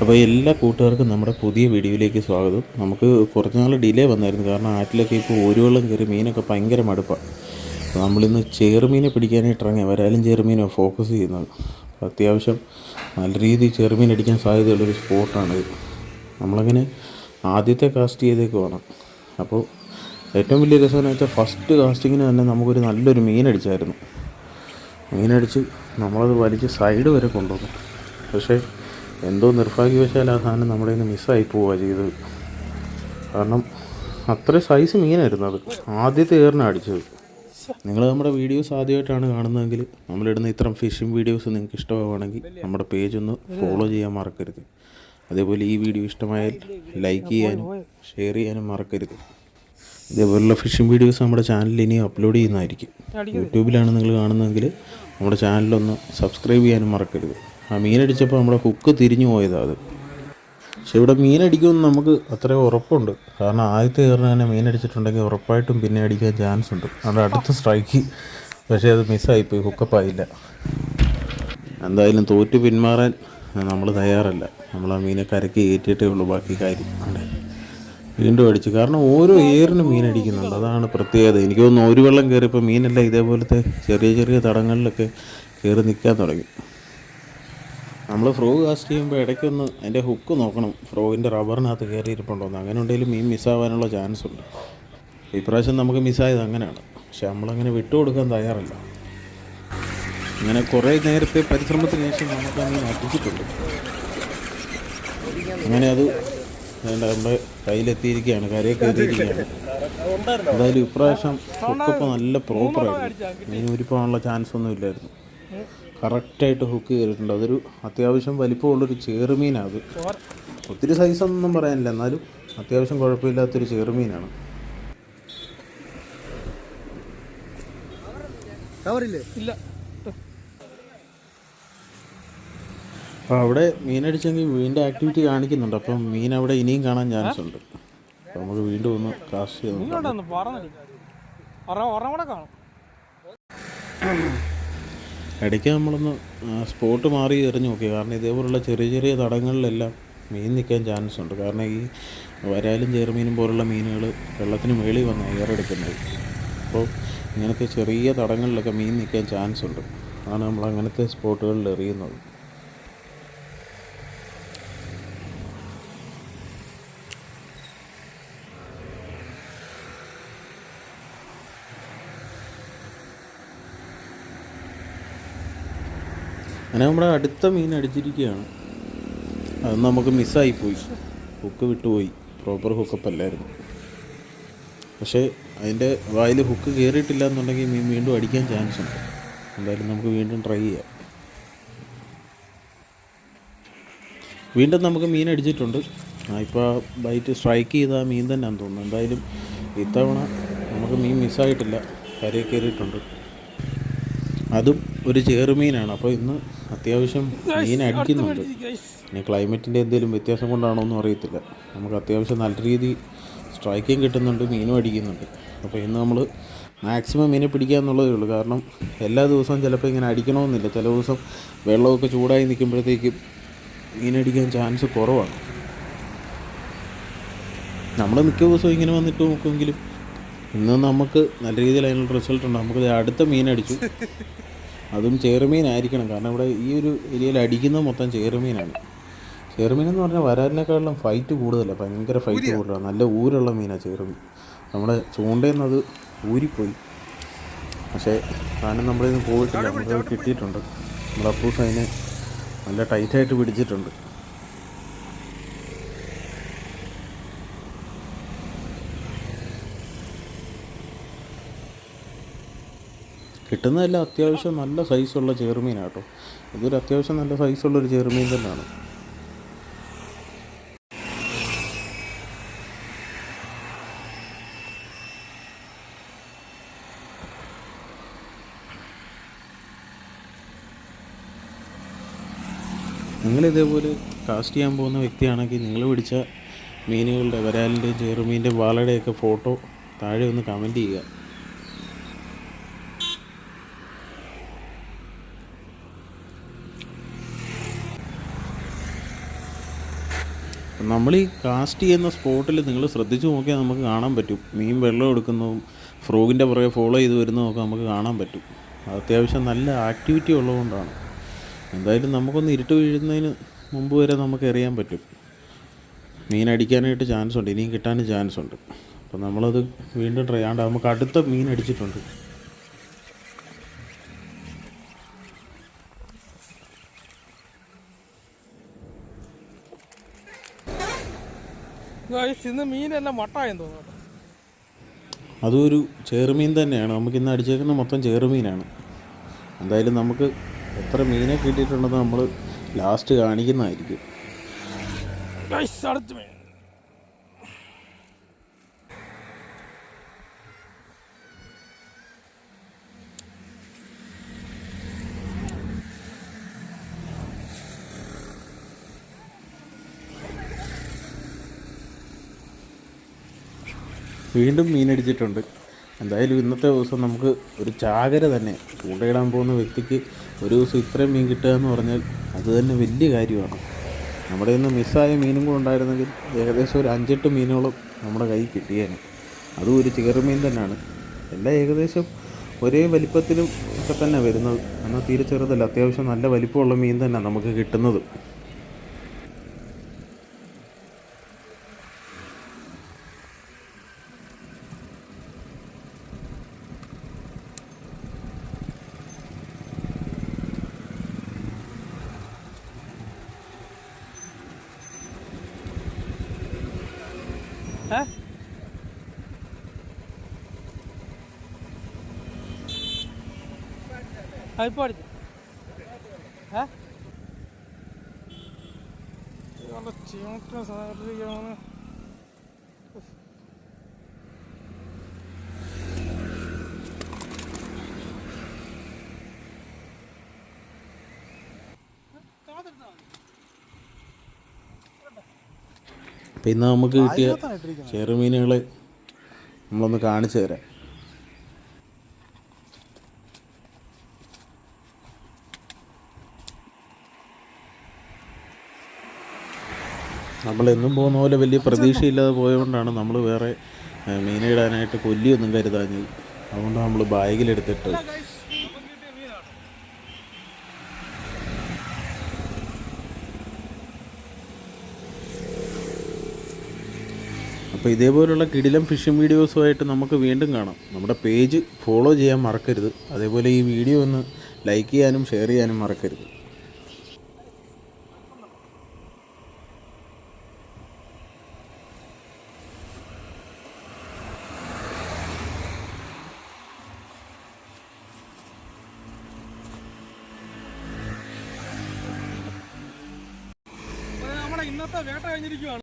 അപ്പോൾ എല്ലാ കൂട്ടുകാർക്കും നമ്മുടെ പുതിയ വീഡിയോയിലേക്ക് സ്വാഗതം. നമുക്ക് കുറച്ച് നാൾ ഡിലേ വന്നായിരുന്നു, കാരണം ആറ്റിലൊക്കെ ഇപ്പോൾ ഒരുവെള്ളം കയറി മീനൊക്കെ ഭയങ്കര മടുപ്പാണ്. അപ്പോൾ നമ്മളിന്ന് ചെറുമീനെ പിടിക്കാനായിട്ട് ഇറങ്ങിയ വരാലും ചെറുമീനെ ഫോക്കസ് ചെയ്യുന്നത്. അത്യാവശ്യം നല്ല രീതിയിൽ ചെറുമീൻ അടിക്കാൻ സാധ്യതയുള്ളൊരു സ്പോട്ടാണിത്. നമ്മളങ്ങനെ ആദ്യത്തെ കാസ്റ്റ് ചെയ്തേക്കുവാണ്. അപ്പോൾ ഏറ്റവും വലിയ രസമെന്ന് വെച്ചാൽ ഫസ്റ്റ് കാസ്റ്റിങ്ങിന് തന്നെ നമുക്കൊരു നല്ലൊരു മീനടിച്ചായിരുന്നു. മീനടിച്ച് നമ്മളത് വലിച്ച് സൈഡ് വരെ കൊണ്ടുവന്നു. പക്ഷേ എന്തോ നിർഭാഗ്യവശാൽ ആ സാധനം നമ്മുടെ കയ്യിൽ നിന്ന് മിസ്സായി പോവുക ചെയ്തത്. കാരണം അത്ര സൈസ് മീനായിരുന്നു അത്. ആദ്യത്തെ ഏറിനാണ് അടിച്ചത്. നിങ്ങൾ നമ്മുടെ വീഡിയോസ് ആദ്യമായിട്ടാണ് കാണുന്നതെങ്കിൽ നമ്മളിടുന്ന ഇത്തരം ഫിഷിംഗ് വീഡിയോസ് നിങ്ങൾക്ക് ഇഷ്ടമാവുകയാണെങ്കിൽ നമ്മുടെ പേജ് ഒന്ന് ഫോളോ ചെയ്യാൻ മറക്കരുത്. അതേപോലെ ഈ വീഡിയോ ഇഷ്ടമായാൽ ലൈക്ക് ചെയ്യാനും ഷെയർ ചെയ്യാനും മറക്കരുത്. ഇതേപോലുള്ള ഫിഷിംഗ് വീഡിയോസ് നമ്മുടെ ചാനലിൽ ഇനി അപ്ലോഡ് ചെയ്യുന്നതായിരിക്കും. യൂട്യൂബിലാണ് നിങ്ങൾ കാണുന്നതെങ്കിൽ നമ്മുടെ ചാനലൊന്ന് സബ്സ്ക്രൈബ് ചെയ്യാനും മറക്കരുത്. ആ മീനടിച്ചപ്പോൾ നമ്മുടെ ഹുക്ക് തിരിഞ്ഞു പോയതാണ് അത്. പക്ഷെ ഇവിടെ മീനടിക്കുമെന്ന് നമുക്ക് അത്രയും ഉറപ്പുണ്ട്. കാരണം ആദ്യത്തെ ഏറിന് തന്നെ മീനടിച്ചിട്ടുണ്ടെങ്കിൽ ഉറപ്പായിട്ടും പിന്നെ അടിക്കാൻ ചാൻസ് ഉണ്ട്. അവിടെ അടുത്ത സ്ട്രൈക്ക് പക്ഷേ അത് മിസ്സായിപ്പോയി, ഹുക്കപ്പായില്ല. എന്തായാലും തോറ്റ് പിന്മാറാൻ നമ്മൾ തയ്യാറല്ല. നമ്മൾ ആ മീനെ കരയ്ക്ക് കയറ്റിയിട്ടേ ഉള്ളൂ ബാക്കി കാര്യം. വീണ്ടും അടിച്ചു. കാരണം ഓരോ ഏറിനും മീനടിക്കുന്നുണ്ട്, അതാണ് പ്രത്യേകത. എനിക്ക് തോന്നുന്നു ഒരു വെള്ളം കയറിയപ്പോൾ മീനെല്ലാം ഇതേപോലത്തെ ചെറിയ ചെറിയ തടങ്ങളിലൊക്കെ കയറി നിൽക്കാൻ തുടങ്ങി. നമ്മൾ ഫ്രോഗ് കാസ്റ്റ് ചെയ്യുമ്പോൾ ഇടയ്ക്കൊന്ന് അതിൻ്റെ ഹുക്ക് നോക്കണം, ഫ്രോഗിൻ്റെ റബ്ബറിനകത്ത് കയറിയിരിപ്പുണ്ടോന്ന്. അങ്ങനെ ഉണ്ടെങ്കിലും മീൻ മിസ്സാവാനുള്ള ചാൻസ് ഉണ്ട്. ഇപ്രാവശ്യം നമുക്ക് മിസ്സായത് അങ്ങനെയാണ്. പക്ഷെ നമ്മളങ്ങനെ വിട്ടുകൊടുക്കാൻ തയ്യാറല്ല. അങ്ങനെ കുറേ നേരത്തെ പരിശ്രമത്തിന് ശേഷം നമുക്ക് ആ മീൻ അടിച്ചിട്ടുണ്ട്. അങ്ങനെ അത് നമ്മുടെ കയ്യിലെത്തിയിരിക്കുകയാണ്, കരയെ കയറിയിരിക്കുകയാണ്. എന്തായാലും ഇപ്രാവശ്യം ഹുക്കപ്പോൾ നല്ല പ്രോപ്പറായിരുന്നു. മീൻ ഉരിപ്പാനുള്ള ചാൻസ് ഒന്നും ഇല്ലായിരുന്നു. കറക്റ്റായിട്ട് ഹുക്ക് കയറിയിട്ടുണ്ട്. അതൊരു അത്യാവശ്യം വലിപ്പമുള്ളൊരു ചെറുമീനാണ് അത്. ഒത്തിരി സൈസൊന്നും പറയാനില്ല, എന്നാലും അത്യാവശ്യം കുഴപ്പമില്ലാത്തൊരു ചെറുമീനാണ്. അപ്പോൾ അവിടെ മീനടിച്ചെങ്കിൽ വീണ്ടും ആക്ടിവിറ്റി കാണിക്കുന്നുണ്ട്. അപ്പം മീൻ അവിടെ ഇനിയും കാണാൻ ചാൻസ് ഉണ്ട്. അപ്പോൾ നമുക്ക് വീണ്ടും ഒന്ന് കാസ്റ്റ് ചെയ്ത് ഇടയ്ക്ക് നമ്മളൊന്ന് സ്പോട്ട് മാറി എറിഞ്ഞ് നോക്കി. കാരണം ഇതേപോലുള്ള ചെറിയ ചെറിയ തടങ്ങളിലെല്ലാം മീൻ നിൽക്കാൻ ചാൻസ് ഉണ്ട്. കാരണം ഈ വരാലും ചെറുമീനും പോലുള്ള മീനുകൾ വെള്ളത്തിന് മേളിൽ വന്ന് എയറെടുക്കുന്നത്. അപ്പോൾ ഇങ്ങനത്തെ ചെറിയ തടങ്ങളിലൊക്കെ മീൻ നിൽക്കാൻ ചാൻസ് ഉണ്ട്. അതാണ് നമ്മൾ അങ്ങനത്തെ സ്പോട്ടുകളിൽ എറിയുന്നത്. അങ്ങനെ നമ്മുടെ അടുത്ത മീൻ അടിച്ചിരിക്കുകയാണ്. അത് നമുക്ക് മിസ്സായിപ്പോയി, ഹുക്ക് വിട്ടുപോയി. പ്രോപ്പർ ഹുക്കപ്പല്ലായിരുന്നു. പക്ഷേ അതിൻ്റെ വായിൽ ഹുക്ക് കയറിയിട്ടില്ല എന്നുണ്ടെങ്കിൽ മീൻ വീണ്ടും അടിക്കാൻ ചാൻസ് ഉണ്ട്. എന്തായാലും നമുക്ക് വീണ്ടും ട്രൈ ചെയ്യാം. വീണ്ടും നമുക്ക് മീൻ അടിച്ചിട്ടുണ്ട്. ഇപ്പോൾ ബൈറ്റ് സ്ട്രൈക്ക് ചെയ്ത ആ മീൻ തന്നെയാണെന്ന് തോന്നുന്നു. എന്തായാലും ഇത്തവണ നമുക്ക് മീൻ മിസ്സായിട്ടില്ല, കരയിൽ കയറിയിട്ടുണ്ട്. അതും ഒരു ചെറുമീനാണ്. അപ്പോൾ ഇന്ന് അത്യാവശ്യം മീൻ അടിക്കുന്നുണ്ട്. ഇനി ക്ലൈമറ്റിൻ്റെ എന്തെങ്കിലും വ്യത്യാസം കൊണ്ടാണോ ഒന്നും അറിയത്തില്ല. നമുക്ക് അത്യാവശ്യം നല്ല രീതിയിൽ സ്ട്രൈക്കിങ് കിട്ടുന്നുണ്ട്, മീനും അടിക്കുന്നുണ്ട്. അപ്പോൾ ഇന്ന് നമ്മൾ മാക്സിമം മീനെ പിടിക്കുക എന്നുള്ളതേ ഉള്ളൂ. കാരണം എല്ലാ ദിവസവും ചിലപ്പോൾ ഇങ്ങനെ അടിക്കണമെന്നില്ല. ചില ദിവസം വെള്ളമൊക്കെ ചൂടായി നിൽക്കുമ്പോഴത്തേക്കും മീനടിക്കാൻ ചാൻസ് കുറവാണ്. നമ്മൾ മിക്ക ദിവസവും ഇങ്ങനെ വന്നിട്ട് നോക്കുമെങ്കിലും ഇന്ന് നമുക്ക് നല്ല രീതിയിൽ അതിനുള്ള റിസൾട്ട് ഉണ്ട്. നമുക്ക് അടുത്ത മീനടിച്ചു, അതും ചെറുമീനായിരിക്കണം. കാരണം ഇവിടെ ഈ ഒരു ഏരിയയിൽ അടിക്കുന്നത് മൊത്തം ചെറുമീനാണ്. ചെറുമീനെന്ന് പറഞ്ഞാൽ വരാലിനേക്കാളും ഫൈറ്റ് കൂടുതലാണ്, ഭയങ്കര ഫൈറ്റ് കൂടുതലാണ്. നല്ല ഊരുള്ള മീനാണ് ചെറുമീൻ. നമ്മുടെ ചൂണ്ടയിൽ നിന്ന് അത് ഊരിപ്പോയി. പക്ഷേ സാധനം നമ്മളിൽ നിന്ന് പോയിട്ടില്ല, നമുക്ക് കിട്ടിയിട്ടുണ്ട്. നമ്മുടെ അപ്പൂസ് അതിനെ നല്ല ടൈറ്റായിട്ട് പിടിച്ചിട്ടുണ്ട്. കിട്ടുന്നതെല്ലാം അത്യാവശ്യം നല്ല സൈസുള്ള ചെറുമീനാണ് കേട്ടോ. ഇതൊരു അത്യാവശ്യം നല്ല സൈസുള്ളൊരു ചെറുമീൻ തന്നെയാണ്. നിങ്ങളിതേപോലെ കാസ്റ്റ് ചെയ്യാൻ പോകുന്ന വ്യക്തിയാണെങ്കിൽ നിങ്ങൾ പിടിച്ച മീനുകളുടെ വരാലിൻ്റെയും ചെറുമീൻ്റെയും വാളയുടെയൊക്കെ ഫോട്ടോ താഴെ ഒന്ന് കമൻറ്റ് ചെയ്യുക. നമ്മൾ ഈ കാസ്റ്റ് ചെയ്യുന്ന സ്പോട്ടിൽ നിങ്ങൾ ശ്രദ്ധിച്ച് നോക്കിയാൽ നമുക്ക് കാണാൻ പറ്റും മീൻ വെള്ളം എടുക്കുന്നതും ഫ്രോഗിൻ്റെ പുറകെ ഫോളോ ചെയ്ത് വരുന്നതൊക്കെ നമുക്ക് കാണാൻ പറ്റും. അത് അത്യാവശ്യം നല്ല ആക്ടിവിറ്റി ഉള്ളതുകൊണ്ടാണ്. എന്തായാലും നമുക്കൊന്ന് ഇരുട്ട് വീഴുന്നതിന് മുമ്പ് വരെ നമുക്ക് എറിയാൻ പറ്റും. മീൻ അടിക്കാനായിട്ട് ചാൻസ് ഉണ്ട്, ഇനിയും കിട്ടാനും ചാൻസ് ഉണ്ട്. അപ്പോൾ നമ്മളത് വീണ്ടും ട്രൈ ആണ്ട് നമുക്ക് അടുത്ത മീൻ അടിച്ചിട്ടുണ്ട്. ഇന്ന് മീനെല്ലാം മട്ടായെന്ന് തോന്നുന്നു. അതൊരു ചെറുമീൻ തന്നെയാണ്. നമുക്കിന്ന് അടിച്ചേക്കുന്ന മൊത്തം ചെറുമീനാണ്. എന്തായാലും നമുക്ക് എത്ര മീനെ കിട്ടിയിട്ടുണ്ടെന്ന് നമ്മൾ ലാസ്റ്റ് കാണിക്കുന്നതായിരിക്കും. വീണ്ടും മീനടിച്ചിട്ടുണ്ട്. എന്തായാലും ഇന്നത്തെ ദിവസം നമുക്ക് ഒരു ചാകര തന്നെ. ചൂണ്ടയിടാൻ പോകുന്ന വ്യക്തിക്ക് ഒരു ദിവസം ഇത്രയും മീൻ കിട്ടുക എന്ന് പറഞ്ഞാൽ അത് തന്നെ വലിയ കാര്യമാണ്. നമ്മുടെ ഇന്ന് മിസ്സായ മീനും കൂടെ ഉണ്ടായിരുന്നെങ്കിൽ ഏകദേശം ഒരു 5-8 മീനോളം നമ്മുടെ കയ്യിൽ കിട്ടിയേനെ. അതും ഒരു ചെറുമീൻ തന്നെയാണ്. എല്ലാം ഏകദേശം ഒരേ വലിപ്പത്തിലും ഒക്കെ തന്നെ വരുന്നത്. എന്നാൽ തീരെ ചെറുതല്ല, അത്യാവശ്യം നല്ല വലിപ്പമുള്ള മീൻ തന്നെ നമുക്ക് കിട്ടുന്നത്. ഇപ്പോൾ അടിച്ചു ചീമട്ട സാധനത്തിലേക്കാണ്. അപ്പം ഇന്ന് നമുക്ക് കിട്ടിയ ചെറുമീനുകളെ നമ്മളൊന്ന് കാണിച്ചു തരാം. നമ്മളെന്നും പോകുന്ന പോലെ വലിയ പ്രതീക്ഷയില്ലാതെ പോയതുകൊണ്ടാണ് നമ്മൾ വേറെ മീനിടാനായിട്ട് കൊല്ലിയൊന്നും കരുതാഞ്ഞത്. അതുകൊണ്ട് നമ്മൾ ബാഗിലെടുത്തിട്ട് അപ്പോൾ ഇതേപോലുള്ള കിടിലം ഫിഷിംഗ് വീഡിയോസുമായിട്ട് നമുക്ക് വീണ്ടും കാണാം. നമ്മുടെ പേജ് ഫോളോ ചെയ്യാൻ മറക്കരുത്. അതേപോലെ ഈ വീഡിയോ ഒന്ന് ലൈക്ക് ചെയ്യാനും ഷെയർ ചെയ്യാനും മറക്കരുത്. നമ്മുടെ ഇന്നത്തെ വേട്ട കഴിഞ്ഞിരിക്കുകയാണ്.